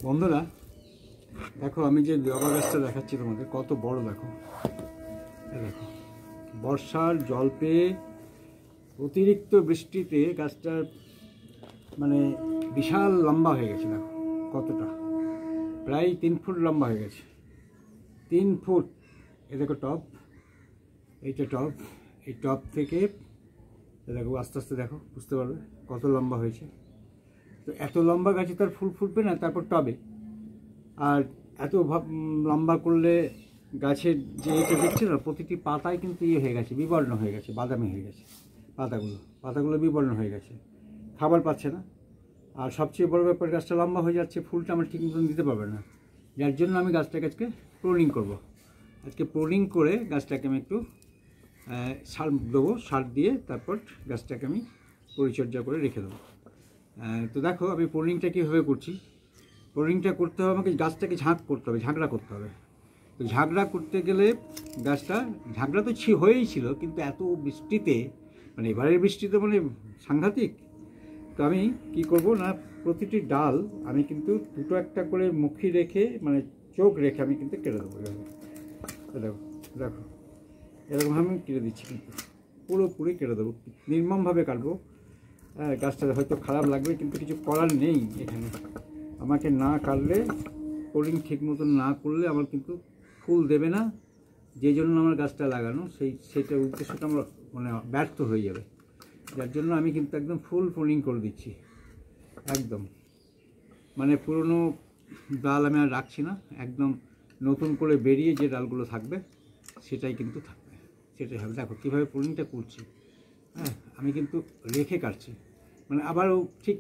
বন্ধুরা দেখো, আমি যে জবা গাছটা দেখাচ্ছি তোমাদের কত বড়, দেখো দেখো বর্ষার জল পেয়ে অতিরিক্ত বৃষ্টিতে গাছটার মানে বিশাল লম্বা হয়ে গেছে। দেখো কতটা, প্রায় 3 ফুট লম্বা হয়ে গেছে, 3 ফুট। এ দেখো টপ, এইটা টপ, এই টপ থেকে দেখো আস্তে আস্তে দেখো, বুঝতে পারবে কত লম্বা হয়েছে। তো এত লম্বা গাছে তার ফুল ফুটবে না, তারপর টবে। আর এত লম্বা করলে গাছের যে এটা দেখছে না, প্রতিটি পাতায় কিন্তু ইয়ে হয়ে গেছে, বিবর্ণ হয়ে গেছে, বাদামি হয়ে গেছে পাতাগুলো বিবর্ণ হয়ে গেছে, খাবার পাচ্ছে না। আর সবচেয়ে বড় ব্যাপার, গাছটা লম্বা হয়ে যাচ্ছে, ফুলটা আমার ঠিক মতন দিতে পারবে না। যার জন্য আমি গাছটাকে আজকে প্রুনিং করবো। আজকে প্রুনিং করে গাছটাকে আমি একটু সার দেবো, সার দিয়ে তারপর গাছটাকে আমি পরিচর্যা করে রেখে দেবো। তো দেখো আমি প্রুনিংটা কীভাবে করছি। প্রুনিংটা করতে হবে, আমাকে গাছটাকে ঝাঁকড়া করতে হবে। তো ঝাঁকড়া করতে গেলে গাছটা ঝাঁকড়া তো হয়েই ছিল, কিন্তু এত বৃষ্টিতে, মানে এবারের বৃষ্টিতে মানে সাংঘাতিক। তো আমি কি করব না, প্রতিটি ডাল আমি কিন্তু দুটো একটা করে মুখি রেখে, মানে চোখ রেখে আমি কিন্তু কেটে দেবো। দেখো দেখো এরকমভাবে আমি কেটে দিচ্ছি, কিন্তু পুরোপুরি কেটে দেবো, নির্মমভাবে কাটবো। হ্যাঁ, গাছটা হয়তো খারাপ লাগবে, কিন্তু কিছু করার নেই এখানে। আমাকে না কাটলে, পোলিং ঠিক মতন না করলে আমার কিন্তু ফুল দেবে না। যে জন্য আমার গাছটা লাগানো, সেইটা উদ্দেশ্যটা আমার মানে ব্যর্থ হয়ে যাবে। যার জন্য আমি কিন্তু একদম ফুল পোলিং করে দিচ্ছি, একদম। মানে পুরনো ডাল আমি আর রাখছি না, একদম নতুন করে বেরিয়ে যে ডালগুলো থাকবে সেটাই কিন্তু থাকবে, সেটাই হবে। দেখো কীভাবে পোলিংটা করছি। হ্যাঁ, আমি কিন্তু রেখে কাটছি, মানে আবারও ঠিক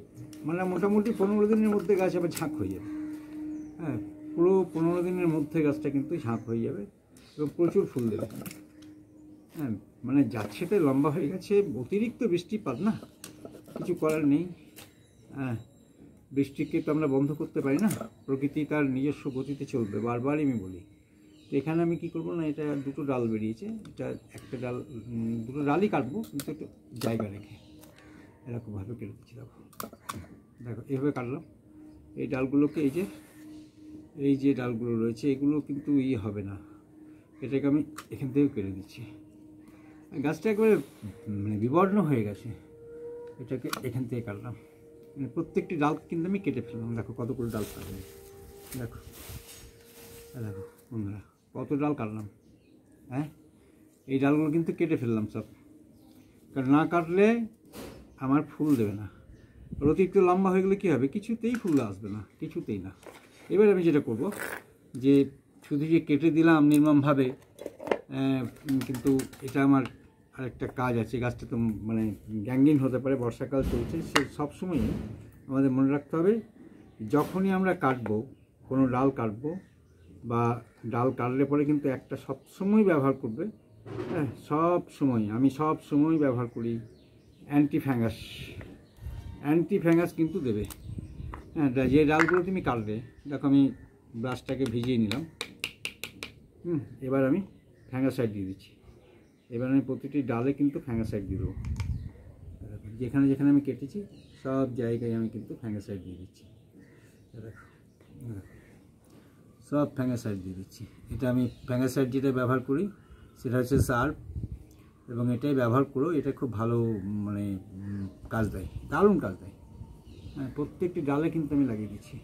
মানে মোটামুটি 15 দিনের মধ্যে গাছ আবার ঝাঁক হয়ে যাবে। হ্যাঁ, পুরো 15 দিনের মধ্যে গাছটা কিন্তু ঝাঁক হয়ে যাবে এবং প্রচুর ফুল দেবে। হ্যাঁ, মানে যাচ্ছে তাই লম্বা হয়ে গেছে, অতিরিক্ত বৃষ্টিপাত না, কিছু করার নেই। হ্যাঁ, বৃষ্টিকে তো আমরা বন্ধ করতে পারি না, প্রকৃতি তার নিজস্ব গতিতে চলবে, বারবারই আমি বলি। তো এখানে আমি কী করবো না, এটা দুটো ডাল বেরিয়েছে, এটা একটা ডাল, দুটো ডালই কাটবো, কিন্তু একটু জায়গা রেখে এরকমভাবে কেটে দিচ্ছি। দেখো দেখো এইভাবে কাটলাম। এই ডালগুলোকে এই যে ডালগুলো রয়েছে এগুলো কিন্তু হবে না, এটাকে আমি এখান থেকে কেটে দিচ্ছি। গাছটা একবারে মানে বিবর্ণ হয়ে গেছে, এটাকে এখান থেকে কাটলাম। মানে প্রত্যেকটি ডাল কিন্তু আমি কেটে ফেললাম। দেখো কতগুলো ডাল কাটলাম, দেখো দেখো বন্ধুরা কত ডাল কাটলাম। হ্যাঁ, এই ডালগুলো কিন্তু কেটে ফেললাম সব, কারণ না কাটলে আমার ফুল দেবে না। অতিরিক্ত লম্বা হয়ে গেলে কী হবে, কিছুতেই ফুল আসবে না, কিছুতেই না। এবার আমি যেটা করব, যে শুধু যে কেটে দিলাম নির্মমভাবে, কিন্তু এটা আমার আরেকটা কাজ আছে। গাছটা তো মানে গ্যাঙ্গিন হতে পারে, বর্ষাকাল চলছে, সে সবসময়ই আমাদের মনে রাখতে হবে, যখনই আমরা কাটবো, কোনো ডাল কাটবো বা ডাল কাটলে পরে কিন্তু একটা সবসময় ব্যবহার করবে। হ্যাঁ, আমি সব সময় ব্যবহার করি অ্যান্টি ফ্যাঙ্গাস কিন্তু দেবে। হ্যাঁ, যে ডালগুলো তুমি কাটবে, দেখো আমি ব্রাশটাকে ভিজিয়ে নিলাম। এবার আমি ফ্যাঙ্গাসাইড দিয়ে দিচ্ছি। এবার আমি প্রতিটি ডালে কিন্তু ফ্যাঙ্গাসাইড দিয়ে দেবো। যেখানে যেখানে আমি কেটেছি সব জায়গায় আমি কিন্তু ফ্যাঙ্গাসাইড দিয়ে দিচ্ছি। দেখো সব ফ্যাঙ্গাসাইড দিয়ে দিচ্ছি। এটা আমি ফ্যাঙ্গাসাইড যেটা ব্যবহার করি সেটা হচ্ছে সার্ফ, এবং এটাই ব্যবহার করো। এটা খুব ভালো মানে কাজ দেয়, দারুণ কাজ দেয়। হ্যাঁ, প্রত্যেকটি ডালে কিন্তু আমি লাগিয়ে দিচ্ছি,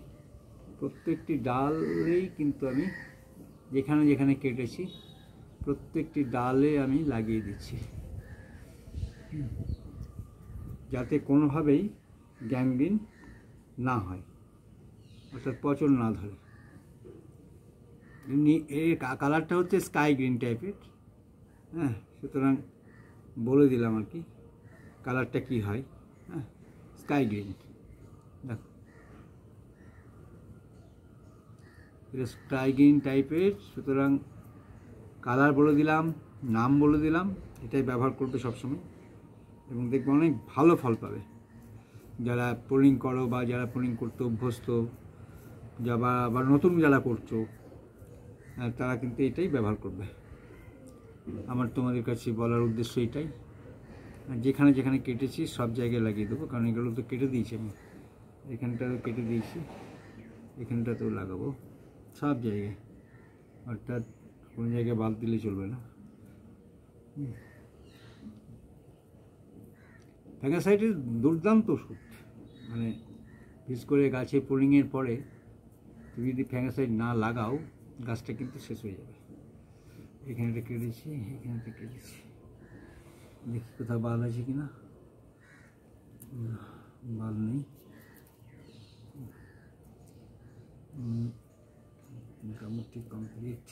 প্রত্যেকটি ডালেই কিন্তু আমি যেখানে যেখানে কেটেছি প্রত্যেকটি ডালে আমি লাগিয়ে দিচ্ছি, যাতে কোনোভাবেই গ্যাংগ্রিন না হয়, অর্থাৎ পচন না ধরে। এর কালারটা হচ্ছে স্কাই গ্রিন টাইপের। হ্যাঁ, সুতরাং বলে দিলাম আর কি কালারটা কি হয়। হ্যাঁ, স্কাই গ্রিন। দেখো এটা স্কাই গ্রিন টাইপের, সুতরাং কালার বলে দিলাম, নাম বলে দিলাম। এটাই ব্যবহার করবে সবসময়, এবং দেখবে অনেক ভালো ফল পাবে। যারা পোলিং করো বা যারা পোলিং করতে অভ্যস্ত, বা নতুন যারা করছো, তারা কিন্তু এটাই ব্যবহার করবে। আমার তোমাদের কাছে বলার উদ্দেশ্য এটাই। যেখানে যেখানে কেটেছি সব জায়গায় লাগিয়ে দেবো, কারণ এগুলো তো কেটে দিয়েছি আমি। এখানটাও কেটে দিয়েছি, এখানটাতেও লাগাবো, সব জায়গায়, অর্থাৎ কোনো জায়গায় বাদ দিলে চলবে না। ফ্যাঙ্গাসাইডের দুর্দান্ত ওষুধ, মানে বিশেষ করে গাছে প্রুনিংয়ের পরে তুমি যদি ফ্যাঙ্গাসাইড না লাগাও গাছটা কিন্তু শেষ হয়ে যাবে। এখানেটা কেটেছি, এখানেটা কেটেছি, দেখি কোথাও বাল আছে কি না, বাল নেই। মোটামুটি কমপ্লিট,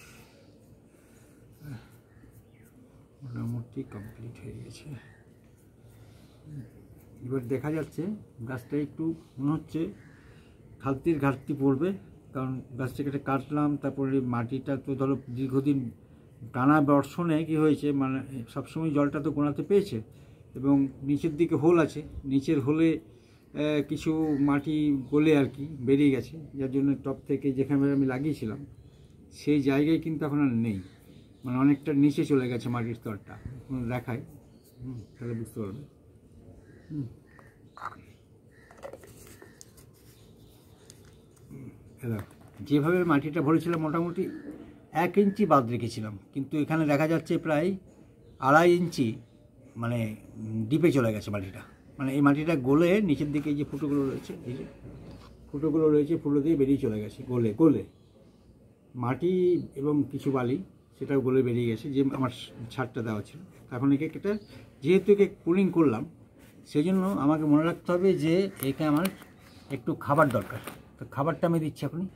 মোটামুটি কমপ্লিট হয়ে গেছে। এবার দেখা যাচ্ছে গাছটা একটু মনে হচ্ছে খাদ্যের ঘাটতি পড়বে, কারণ গাছটাকে কাটলাম, তারপরে মাটিটা তো ধরো দীর্ঘদিন টানা বর্ষণে কী হয়েছে, মানে সবসময় জলটা তো গোড়াতে পেয়েছে, এবং নিচের দিকে হোল আছে, নিচের হোলে কিছু মাটি গলে আর কি বেরিয়ে গেছে, যার জন্য টপ থেকে যেখানে আমি লাগিয়েছিলাম সেই জায়গায় কিন্তু এখন আর নেই, মানে অনেকটা নিচে চলে গেছে মাটির স্তরটা, দেখায় তাহলে বুঝতে পারবে। যেভাবে মাটিটা ভরেছিলাম মোটামুটি 1 ইঞ্চি বাদ রেখেছিলাম, কিন্তু এখানে দেখা যাচ্ছে প্রায় 2.5 ইঞ্চি মানে ডিপে চলে গেছে মাটিটা, মানে এই মাটিটা গলে নিচের দিকে এই যে ফুটোগুলো রয়েছে, এই যে ফুটোগুলো রয়েছে, ফুটো দিয়ে বেরিয়ে চলে গেছে, গলে গলে মাটি এবং কিছু বালি সেটাও গলে বেরিয়ে গেছে, যে আমার ছাদটা দেওয়া ছিল। এখন একে একটা যেহেতু একে পুলিং করলাম, সেই জন্য আমাকে মনে রাখতে হবে যে একে আমার একটু খাবার দরকার, তো খাবারটা আমি দিচ্ছি এখনই।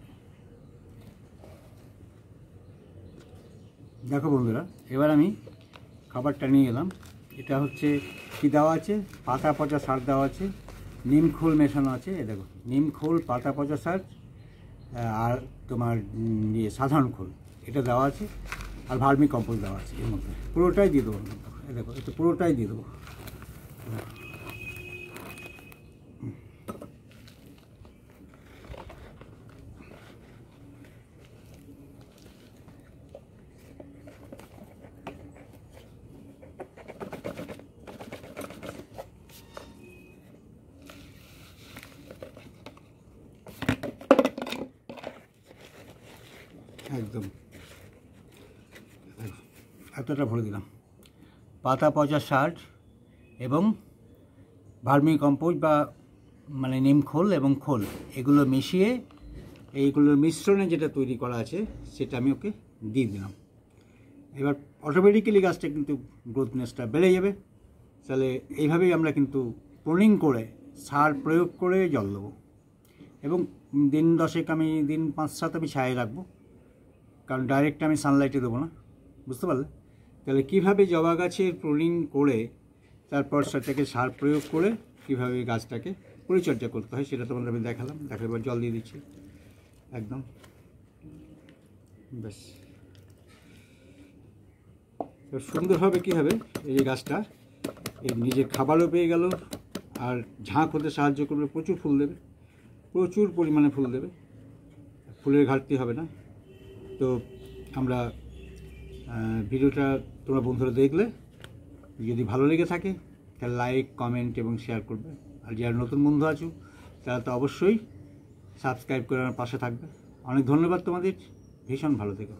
দেখো বন্ধুরা, এবার আমি খাবারটা নিয়ে এলাম। এটা হচ্ছে কি দেওয়া আছে, পাতা পচা সার দেওয়া আছে, নিম খোল মেশানো আছে, এ দেখো নিম খোল, পাতা পচা সার আর তোমার সাধারণ খোল এটা দেওয়া আছে, আর ভার্মি কম্পোস্ট দেওয়া আছে, এর মধ্যে পুরোটাই দিয়ে দেবো। এ দেখো এটা পুরোটাই দিয়ে দেবো। একদম এতটা ভরে দিলাম। পাতা পচা সার এবং ভার্মি কম্পোস্ট বা মানে নিম খোল এবং খোল এগুলো মিশিয়ে এইগুলোর মিশ্রণে যেটা তৈরি করা আছে সেটা আমি ওকে দিয়ে দিলাম। এবার অটোমেটিক্যালি গাছটা কিন্তু গ্রোথনেসটা বেড়ে যাবে। তাহলে এইভাবেই আমরা কিন্তু প্রুনিং করে সার প্রয়োগ করে জল দেবো, এবং দিন 10 আমি দিন 5-7 আমি ছায়ে রাখবো, কারণ ডাইরেক্ট আমি সানলাইটে দেবো না, বুঝতে পারলে? তাহলে কীভাবে জবা গাছের প্রুনিং করে তারপর সেটাকে সার প্রয়োগ করে কীভাবে গাছটাকে পরিচর্যা করতে হয় সেটা তোমাদের আমি দেখালাম। দেখো এবার জল দিয়ে দিচ্ছি একদম, ব্যাস। এবার সুন্দরভাবে কী হবে, এই যে গাছটা এই নিজের খাবারও পেয়ে গেল, আর ঝাঁক হতে সাহায্য করবে, প্রচুর ফুল দেবে, প্রচুর পরিমাণে ফুল দেবে, ফুলের ঘাটতি হবে না। তো আমরা ভিডিওটা তোমরা বন্ধুরা দেখলে যদি ভালো লেগে থাকে তাহলে লাইক, কমেন্ট এবং শেয়ার করবে, আর যারা নতুন বন্ধু আছো তারা তো অবশ্যই সাবস্ক্রাইব করে আমার পাশে থাকবে। অনেক ধন্যবাদ তোমাদের, ভীষণ ভালো থেকো।